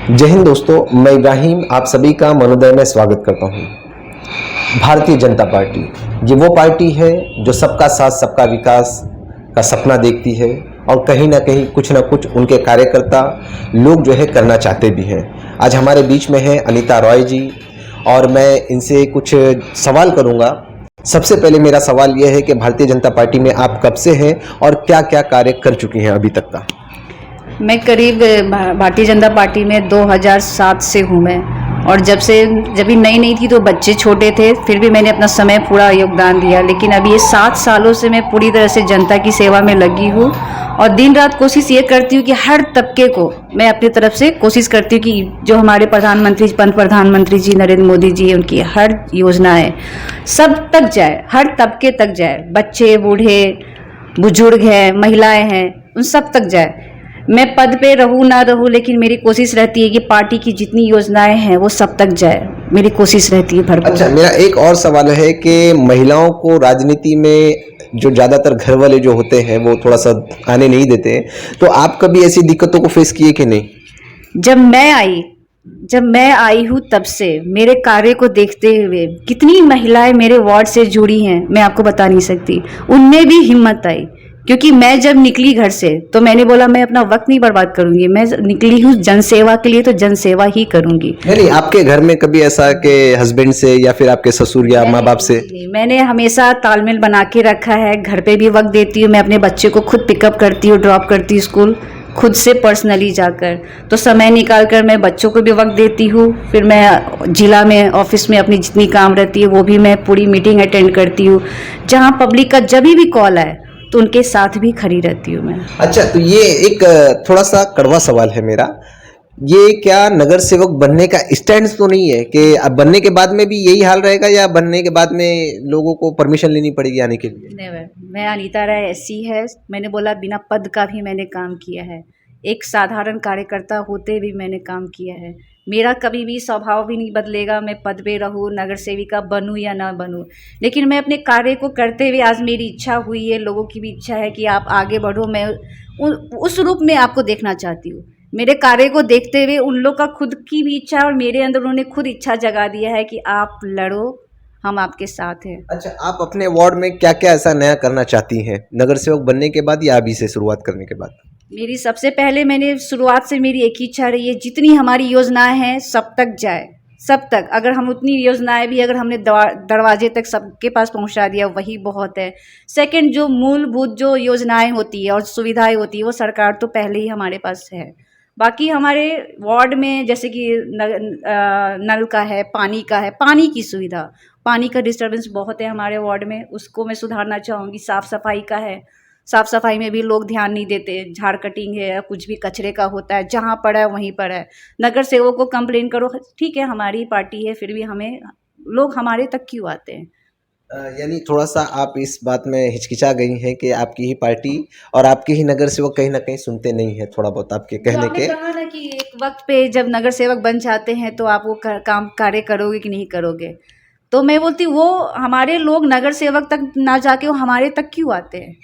जय हिंद दोस्तों, मैं इब्राहिम आप सभी का मनोदय में स्वागत करता हूं। भारतीय जनता पार्टी ये वो पार्टी है जो सबका साथ सबका विकास का सपना देखती है और कहीं ना कहीं कुछ ना कुछ उनके कार्यकर्ता लोग जो है करना चाहते भी हैं। आज हमारे बीच में है अनीता रॉय जी और मैं इनसे कुछ सवाल करूंगा। सबसे पहले मेरा सवाल यह है कि भारतीय जनता पार्टी में आप कब से हैं और क्या क्या कार्य कर चुकी हैं अभी तक का? मैं करीब भारतीय जनता पार्टी में 2007 से हूँ मैं। और जब भी नई थी तो बच्चे छोटे थे, फिर भी मैंने अपना समय पूरा योगदान दिया। लेकिन अभी ये 7 सालों से मैं पूरी तरह से जनता की सेवा में लगी हूँ और दिन रात कोशिश ये करती हूँ कि हर तबके को मैं अपनी तरफ से कोशिश करती हूँ कि जो हमारे प्रधानमंत्री जी नरेंद्र मोदी जी उनकी हर योजनाएं सब तक जाए, हर तबके तक जाए। बच्चे, बूढ़े, बुजुर्ग हैं, महिलाएं हैं, उन सब तक जाए। मैं पद पे रहूं ना रहूं, लेकिन मेरी कोशिश रहती है कि पार्टी की जितनी योजनाएं हैं वो सब तक जाए। मेरी कोशिश रहती है भरपूर। अच्छा, मेरा एक और सवाल है कि महिलाओं को राजनीति में जो ज़्यादातर घर वाले जो होते हैं वो थोड़ा सा आने नहीं देते हैं, तो आप कभी ऐसी दिक्कतों को फेस किए कि नहीं? जब मैं आई हूँ तब से मेरे कार्य को देखते हुए कितनी महिलाएं मेरे वार्ड से जुड़ी हैं, मैं आपको बता नहीं सकती। उनमें भी हिम्मत आई, क्योंकि मैं जब निकली घर से तो मैंने बोला मैं अपना वक्त नहीं बर्बाद करूंगी। मैं निकली हूँ जनसेवा के लिए, तो जनसेवा ही करूंगी। नहीं, आपके घर में कभी ऐसा कि हस्बैंड से या फिर आपके ससुर या माँ बाप से? नहीं, मैंने हमेशा तालमेल बना के रखा है। घर पे भी वक्त देती हूँ। मैं अपने बच्चे को खुद पिकअप करती हूँ, ड्रॉप करती हूँ स्कूल, खुद से पर्सनली जाकर। तो समय निकाल कर मैं बच्चों को भी वक्त देती हूँ। फिर मैं जिला में ऑफिस में अपनी जितनी काम रहती है वो भी मैं पूरी मीटिंग अटेंड करती हूँ। जहाँ पब्लिक का जब भी कॉल आए तो उनके साथ भी खड़ी रहती हूँ मैं। अच्छा, तो ये एक थोड़ा सा कड़वा सवाल है मेरा। ये क्या नगर सेवक बनने का स्टैंड तो नहीं है कि अब बनने के बाद में भी यही हाल रहेगा या बनने के बाद में लोगों को परमिशन लेनी पड़ेगी आने के लिए? नेवर। मैं अनीता राय ऐसी है, मैंने बोला बिना पद का भी मैंने काम किया है। एक साधारण कार्यकर्ता होते भी मैंने काम किया है। मेरा कभी भी स्वभाव भी नहीं बदलेगा, मैं पद पे रहूँ, नगर सेविका बनूँ या ना बनूँ। लेकिन मैं अपने कार्य को करते हुए आज मेरी इच्छा हुई है, लोगों की भी इच्छा है कि आप आगे बढ़ो। मैं उस रूप में आपको देखना चाहती हूँ। मेरे कार्य को देखते हुए उन लोग का खुद की भी इच्छा और मेरे अंदर उन्होंने खुद इच्छा जगा दिया है कि आप लड़ो, हम आपके साथ हैं। अच्छा, आप अपने वार्ड में क्या क्या ऐसा नया करना चाहती हैं नगर सेवक बनने के बाद या अभी से शुरुआत करने के बाद? मेरी सबसे पहले मैंने शुरुआत से मेरी एक ही इच्छा रही है, जितनी हमारी योजनाएं हैं सब तक जाए, सब तक। अगर हम उतनी योजनाएं भी अगर हमने दरवाजे तक सबके पास पहुंचा दिया वही बहुत है। सेकंड, जो मूलभूत जो योजनाएं होती है और सुविधाएं होती है वो सरकार तो पहले ही हमारे पास है। बाकी हमारे वार्ड में जैसे कि नल का है, पानी का है, पानी की सुविधा, पानी का डिस्टर्बेंस बहुत है हमारे वार्ड में, उसको मैं सुधारना चाहूँगी। साफ़ सफाई का है, साफ़ सफाई में भी लोग ध्यान नहीं देते। झाड़ कटिंग है या कुछ भी कचरे का होता है, जहाँ पड़ा है वहीं पर है। नगर सेवक को कंप्लेन करो, ठीक है हमारी पार्टी है, फिर भी हमें लोग हमारे तक क्यों आते हैं? यानी थोड़ा सा आप इस बात में हिचकिचा गई हैं कि आपकी ही पार्टी और आपके ही नगर सेवक कहीं ना कहीं सुनते नहीं है थोड़ा बहुत आपके जो कहने आपने के। कहा ना कि एक वक्त पे जब नगर सेवक बन जाते हैं तो आप वो काम कार्य करोगे कि नहीं करोगे, तो मैं बोलती वो हमारे लोग नगर सेवक तक ना जाके वो हमारे तक क्यों आते हैं?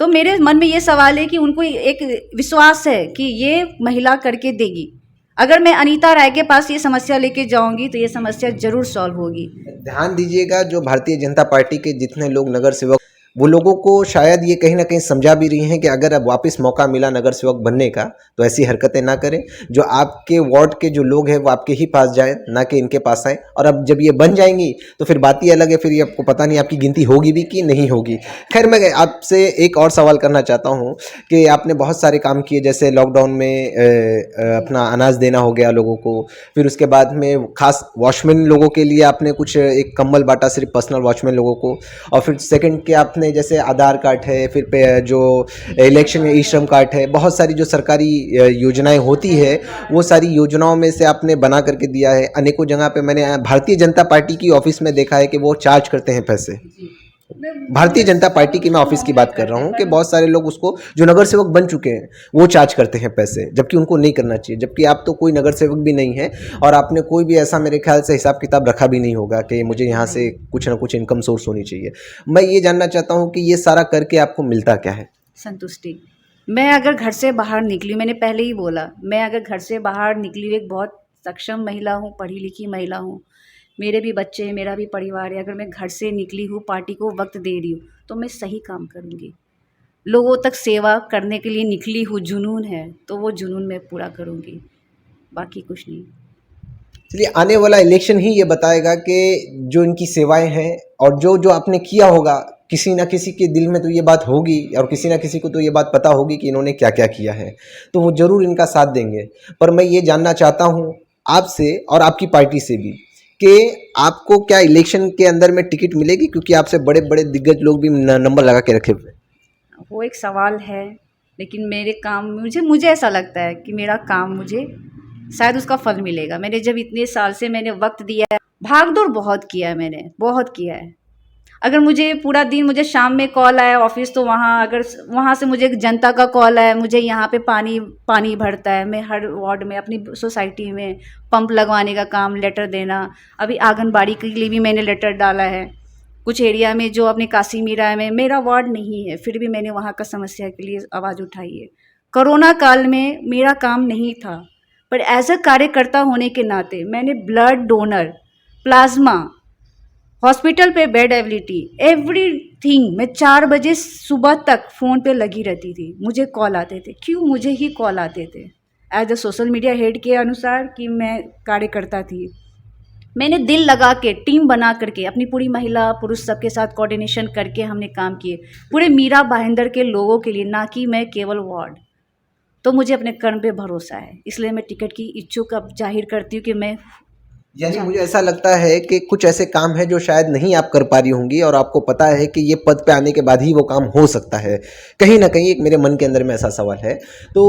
तो मेरे मन में ये सवाल है कि उनको एक विश्वास है कि ये महिला करके देगी। अगर मैं अनीता राय के पास ये समस्या लेके जाऊंगी तो ये समस्या जरूर सॉल्व होगी। ध्यान दीजिएगा, जो भारतीय जनता पार्टी के जितने लोग नगर सेवक वो लोगों को शायद ये कहीं ना कहीं समझा भी रही हैं कि अगर अब वापस मौका मिला नगर सेवक बनने का तो ऐसी हरकतें ना करें। जो आपके वार्ड के जो लोग हैं वो आपके ही पास जाएं, ना कि इनके पास आएँ। और अब जब ये बन जाएंगी तो फिर बात ही अलग है, फिर ये आपको पता नहीं आपकी गिनती होगी भी कि नहीं होगी। खैर, मैं आपसे एक और सवाल करना चाहता हूँ कि आपने बहुत सारे काम किए, जैसे लॉकडाउन में अपना अनाज देना हो गया लोगों को, फिर उसके बाद में खास वॉचमैन लोगों के लिए आपने कुछ एक कंबल बांटा सिर्फ पर्सनल वॉचमैन लोगों को, और फिर सेकंड के आपने जैसे आधार कार्ड है, फिर पे जो इलेक्शन में ई श्रम कार्ड है, बहुत सारी जो सरकारी योजनाएं होती है वो सारी योजनाओं में से आपने बना करके दिया है। अनेकों जगह पे मैंने भारतीय जनता पार्टी की ऑफिस में देखा है कि वो चार्ज करते हैं पैसे। भारतीय जनता पार्टी की मैं ऑफिस की बात कर रहा हूँ कि बहुत सारे लोग उसको जो नगर सेवक बन चुके हैं वो चार्ज करते हैं पैसे, जबकि उनको नहीं करना चाहिए। जबकि आप तो कोई नगर सेवक भी नहीं है और आपने कोई भी ऐसा मेरे ख्याल से हिसाब किताब रखा भी नहीं होगा कि मुझे यहाँ से कुछ ना कुछ इनकम सोर्स होनी चाहिए। मैं ये जानना चाहता हूँ कि ये सारा करके आपको मिलता क्या है? संतुष्टि। मैं अगर घर से बाहर निकली, मैंने पहले ही बोला, मैं अगर घर से बाहर निकली एक बहुत सक्षम महिला हूँ, पढ़ी लिखी महिला हूँ, मेरे भी बच्चे हैं, मेरा भी परिवार है। अगर मैं घर से निकली हूँ, पार्टी को वक्त दे रही हूँ, तो मैं सही काम करूँगी। लोगों तक सेवा करने के लिए निकली हूँ, जुनून है तो वो जुनून मैं पूरा करूँगी, बाकी कुछ नहीं। चलिए, आने वाला इलेक्शन ही ये बताएगा कि जो इनकी सेवाएं हैं और जो जो आपने किया होगा, किसी ना किसी के दिल में तो ये बात होगी और किसी ना किसी को तो ये बात पता होगी कि इन्होंने क्या क्या किया है, तो वो ज़रूर इनका साथ देंगे। पर मैं ये जानना चाहता हूँ आपसे और आपकी पार्टी से भी कि आपको क्या इलेक्शन के अंदर में टिकट मिलेगी, क्योंकि आपसे बड़े बड़े दिग्गज लोग भी नंबर लगा के रखे हुए हैं। वो एक सवाल है, लेकिन मेरे काम मुझे ऐसा लगता है कि मेरा काम मुझे शायद उसका फल मिलेगा। मैंने जब इतने साल से मैंने वक्त दिया है, भाग दौड़ बहुत किया है, मैंने बहुत किया है। अगर मुझे पूरा दिन, मुझे शाम में कॉल आया ऑफिस, तो वहाँ अगर वहाँ से मुझे एक जनता का कॉल आया, मुझे यहाँ पे पानी भरता है, मैं हर वार्ड में अपनी सोसाइटी में पंप लगवाने का काम, लेटर देना, अभी आंगनबाड़ी के लिए भी मैंने लेटर डाला है। कुछ एरिया में जो अपने काशी मीरा में मेरा वार्ड नहीं है, फिर भी मैंने वहाँ का समस्या के लिए आवाज़ उठाई है। कोरोना काल में मेरा काम नहीं था, पर एज अ कार्यकर्ता होने के नाते मैंने ब्लड डोनर, प्लाज्मा, हॉस्पिटल पे बेड एबिलिटी, एवरीथिंग, मैं 4 बजे सुबह तक फ़ोन पे लगी रहती थी। मुझे कॉल आते थे, क्यों मुझे ही कॉल आते थे? As a social media head के अनुसार कि मैं कार्यकर्ता थी, मैंने दिल लगा के, टीम बना करके, अपनी पूरी महिला पुरुष सबके साथ कोऑर्डिनेशन करके हमने काम किए, पूरे मीरा भाईंदर के लोगों के लिए, ना कि मैं केवल वार्ड। तो मुझे अपने कर्म पे भरोसा है, इसलिए मैं टिकट की इच्छुक अब जाहिर करती हूँ कि मैं यानी मुझे ऐसा लगता है कि कुछ ऐसे काम हैं जो शायद नहीं आप कर पा रही होंगी और आपको पता है कि ये पद पे आने के बाद ही वो काम हो सकता है। कहीं न कहीं एक मेरे मन के अंदर में ऐसा सवाल है। तो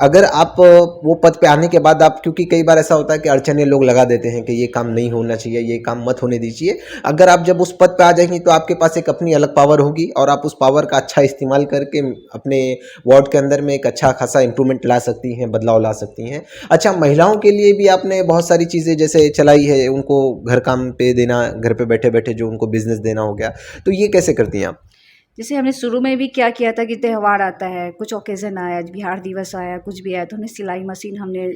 अगर आप वो पद पे आने के बाद आप, क्योंकि कई बार ऐसा होता है कि अड़चनें लोग लगा देते हैं कि ये काम नहीं होना चाहिए, ये काम मत होने दीजिए। अगर आप जब उस पद पे आ जाएँगी तो आपके पास एक अपनी अलग पावर होगी और आप उस पावर का अच्छा इस्तेमाल करके अपने वार्ड के अंदर में एक अच्छा खासा इम्प्रूवमेंट ला सकती हैं, बदलाव ला सकती हैं। अच्छा, महिलाओं के लिए भी आपने बहुत सारी चीज़ें जैसे चलाई है, उनको घर काम पे देना, घर पे बैठे-बैठे जो उनको बिज़नेस देना हो गया, तो ये कैसे करती हैं आप? जैसे हमने शुरू में भी क्या किया था कि त्यौहार आता है, कुछ ओकेज़न आया, बिहार दिवस आया, कुछ भी आया, तो हमने सिलाई मशीन हमने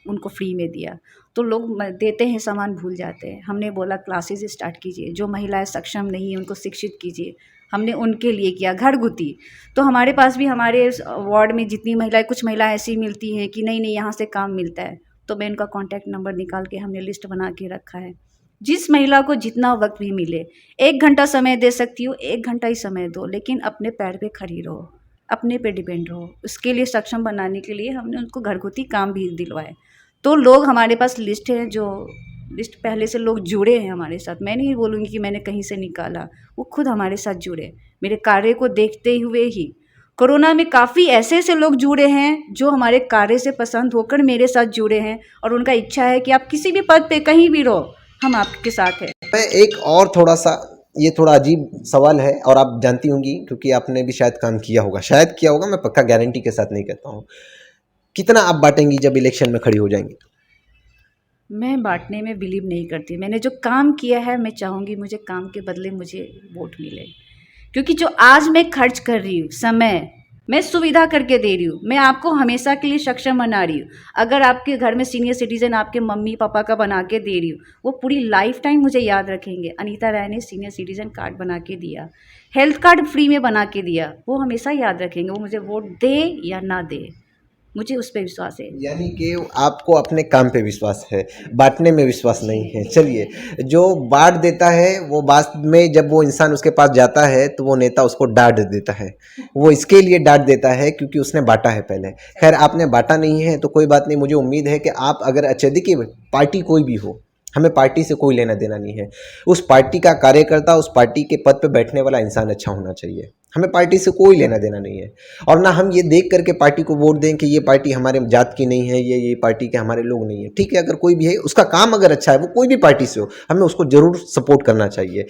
उनको फ्री में दिया। तो लोग देते हैं सामान, भूल जाते हैं। हमने बोला क्लासेस स्टार्ट कीजिए, जो महिलाएं सक्षम नहीं हैं उनको शिक्षित कीजिए। हमने उनके लिए किया घरगुती। तो हमारे पास भी, हमारे वार्ड में जितनी महिलाएं, कुछ महिलाएं ऐसी मिलती हैं कि नहीं नहीं यहाँ से काम मिलता है, तो मैं उनका कॉन्टैक्ट नंबर निकाल के हमने लिस्ट बना के रखा है। जिस महिला को जितना वक्त भी मिले, 1 घंटा समय दे सकती हो, 1 घंटा ही समय दो, लेकिन अपने पैर पे खड़ी रहो, अपने पे डिपेंड रहो। उसके लिए सक्षम बनाने के लिए हमने उनको घरगुती काम भी दिलवाए। तो लोग, हमारे पास लिस्ट है, जो लिस्ट पहले से लोग जुड़े हैं हमारे साथ। मैं नहीं बोलूँगी कि मैंने कहीं से निकाला, वो खुद हमारे साथ जुड़े, मेरे कार्य को देखते हुए ही। कोरोना में काफ़ी ऐसे लोग जुड़े हैं जो हमारे कार्य से पसंद होकर मेरे साथ जुड़े हैं, और उनका इच्छा है कि आप किसी भी पद पे कहीं भी रहो, हम आपके साथ हैं। मैं एक और थोड़ा-सा, ये थोड़ा अजीब सवाल है और आप जानती होंगी क्योंकि आपने भी शायद काम किया होगा, शायद किया होगा, मैं पक्का गारंटी के साथ नहीं कहता हूँ। कितना आप बाँटेंगी जब इलेक्शन में खड़ी हो जाएँगी तो? मैं बाँटने में बिलीव नहीं करती। मैंने जो काम किया है, मैं चाहूँगी मुझे काम के बदले मुझे वोट मिले। क्योंकि जो आज मैं खर्च कर रही हूँ समय, मैं सुविधा करके दे रही हूँ, मैं आपको हमेशा के लिए सक्षम बना रही हूँ। अगर आपके घर में सीनियर सिटीज़न आपके मम्मी पापा का बना के दे रही हूँ, वो पूरी लाइफ टाइम मुझे याद रखेंगे। अनीता राय ने सीनियर सिटीज़न कार्ड बना के दिया, हेल्थ कार्ड फ्री में बना के दिया, वो हमेशा याद रखेंगे। वो मुझे वोट दे या ना दे, मुझे उस पर विश्वास है। यानी कि आपको अपने काम पे विश्वास है, बाँटने में विश्वास नहीं है। चलिए, जो बाँट देता है वो बाद में जब वो इंसान उसके पास जाता है तो वो नेता उसको डाँट देता है। वो इसके लिए डाँट देता है क्योंकि उसने बाँटा है पहले। खैर, आपने बाँटा नहीं है तो कोई बात नहीं, मुझे उम्मीद है कि आप अगर अच्छे, देखिए पार्टी कोई भी हो, हमें पार्टी से कोई लेना देना नहीं है। उस पार्टी का कार्यकर्ता, उस पार्टी के पद पे बैठने वाला इंसान अच्छा होना चाहिए। हमें पार्टी से कोई लेना देना नहीं है और ना हम ये देख करके पार्टी को वोट दें कि ये पार्टी हमारे जात की नहीं है, ये पार्टी के हमारे लोग नहीं है। ठीक है, अगर कोई भी है, उसका काम अगर अच्छा है, वो कोई भी पार्टी से हो, हमें उसको ज़रूर सपोर्ट करना चाहिए।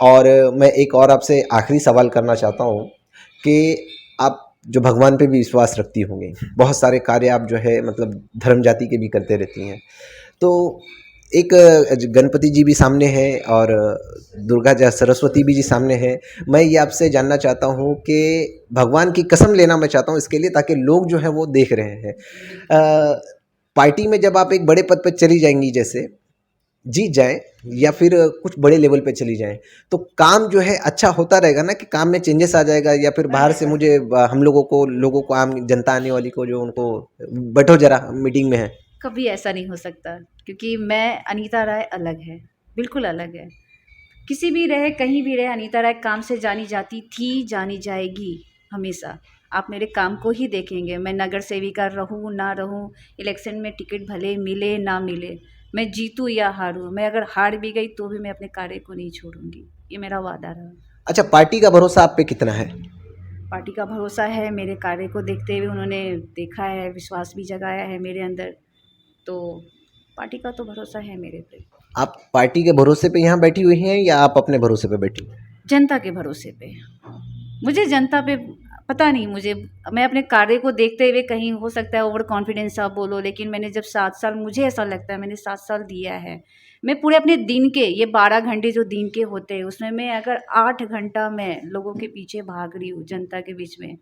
और मैं एक और आपसे आखिरी सवाल करना चाहता हूँ कि आप जो भगवान पे भी विश्वास रखती होंगी, बहुत सारे कार्य आप जो है मतलब धर्म जाति के भी करते रहती हैं, तो एक गणपति जी भी सामने हैं और दुर्गा जी सरस्वती भी जी सामने हैं। मैं ये आपसे जानना चाहता हूँ कि भगवान की कसम लेना मैं चाहता हूँ इसके लिए, ताकि लोग जो है वो देख रहे हैं। पार्टी में जब आप एक बड़े पद पर चली जाएंगी, जैसे जीत जाएं या फिर कुछ बड़े लेवल पे चली जाएं, तो काम जो है अच्छा होता रहेगा ना, कि काम में चेंजेस आ जाएगा, या फिर बाहर से मुझे हम लोगों को आम जनता आने वाली को जो उनको बैठो जरा मीटिंग में है। कभी ऐसा नहीं हो सकता, क्योंकि मैं अनीता राय अलग है, बिल्कुल अलग है। किसी भी रहे, कहीं भी रहे, अनीता राय काम से जानी जाती थी, जानी जाएगी हमेशा। आप मेरे काम को ही देखेंगे, मैं नगर सेविका रहूँ ना रहूँ, इलेक्शन में टिकट भले मिले ना मिले, मैं जीतूँ या हारूँ, मैं अगर हार भी गई तो भी मैं अपने कार्य को नहीं छोड़ूंगी, ये मेरा वादा रहा। अच्छा, पार्टी का भरोसा आप पे कितना है? पार्टी का भरोसा है, मेरे कार्य को देखते हुए उन्होंने देखा है, विश्वास भी जगाया है मेरे अंदर, तो पार्टी का तो भरोसा है मेरे पे। आप पार्टी के भरोसे पे यहाँ बैठी हुई हैं या आप अपने भरोसे पे बैठी हुई हैं? जनता के भरोसे पे, मुझे जनता पे पता नहीं, मुझे, मैं अपने कार्य को देखते हुए, कहीं हो सकता है ओवर कॉन्फिडेंस आप बोलो, लेकिन मैंने जब 7 साल, मुझे ऐसा लगता है मैंने 7 साल दिया है। मैं पूरे अपने दिन के, ये 12 घंटे जो दिन के होते हैं, उसमें मैं अगर 8 घंटा मैं लोगों के पीछे भाग रही हूँ, जनता के बीच में,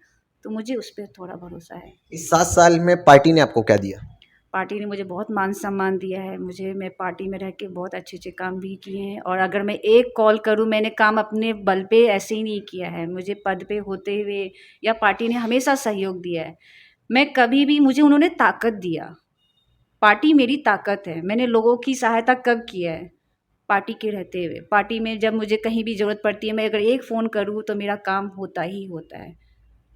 तो मुझे उस पर थोड़ा भरोसा है। इस 7 साल में पार्टी ने आपको क्या दिया? पार्टी ने मुझे बहुत मान सम्मान दिया है, मुझे, मैं पार्टी में रह के बहुत अच्छे काम भी किए हैं, और अगर मैं एक कॉल करूं, मैंने काम अपने बल पे ऐसे ही नहीं किया है, मुझे पद पे होते हुए या पार्टी ने हमेशा सहयोग दिया है। मैं कभी भी, मुझे उन्होंने ताकत दिया, पार्टी मेरी ताकत है। मैंने लोगों की सहायता कब किया है? पार्टी के रहते हुए। पार्टी में जब मुझे कहीं भी ज़रूरत पड़ती है, मैं अगर एक फ़ोन करूँ तो मेरा काम होता ही होता है,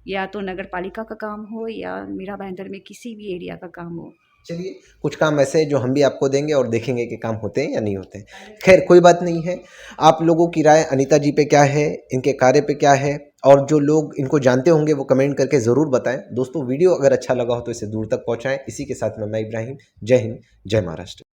या तो नगर पालिका का काम हो या मीरा भाईंदर में किसी भी एरिया का काम हो। चलिए, कुछ काम ऐसे हैं जो हम भी आपको देंगे और देखेंगे कि काम होते हैं या नहीं होते हैं। खैर, कोई बात नहीं है। आप लोगों की राय अनीता जी पे क्या है, इनके कार्य पे क्या है, और जो लोग इनको जानते होंगे वो कमेंट करके ज़रूर बताएं। दोस्तों, वीडियो अगर अच्छा लगा हो तो इसे दूर तक पहुंचाएं। इसी के साथ मैं इब्राहिम, जय हिंद, जय महाराष्ट्र।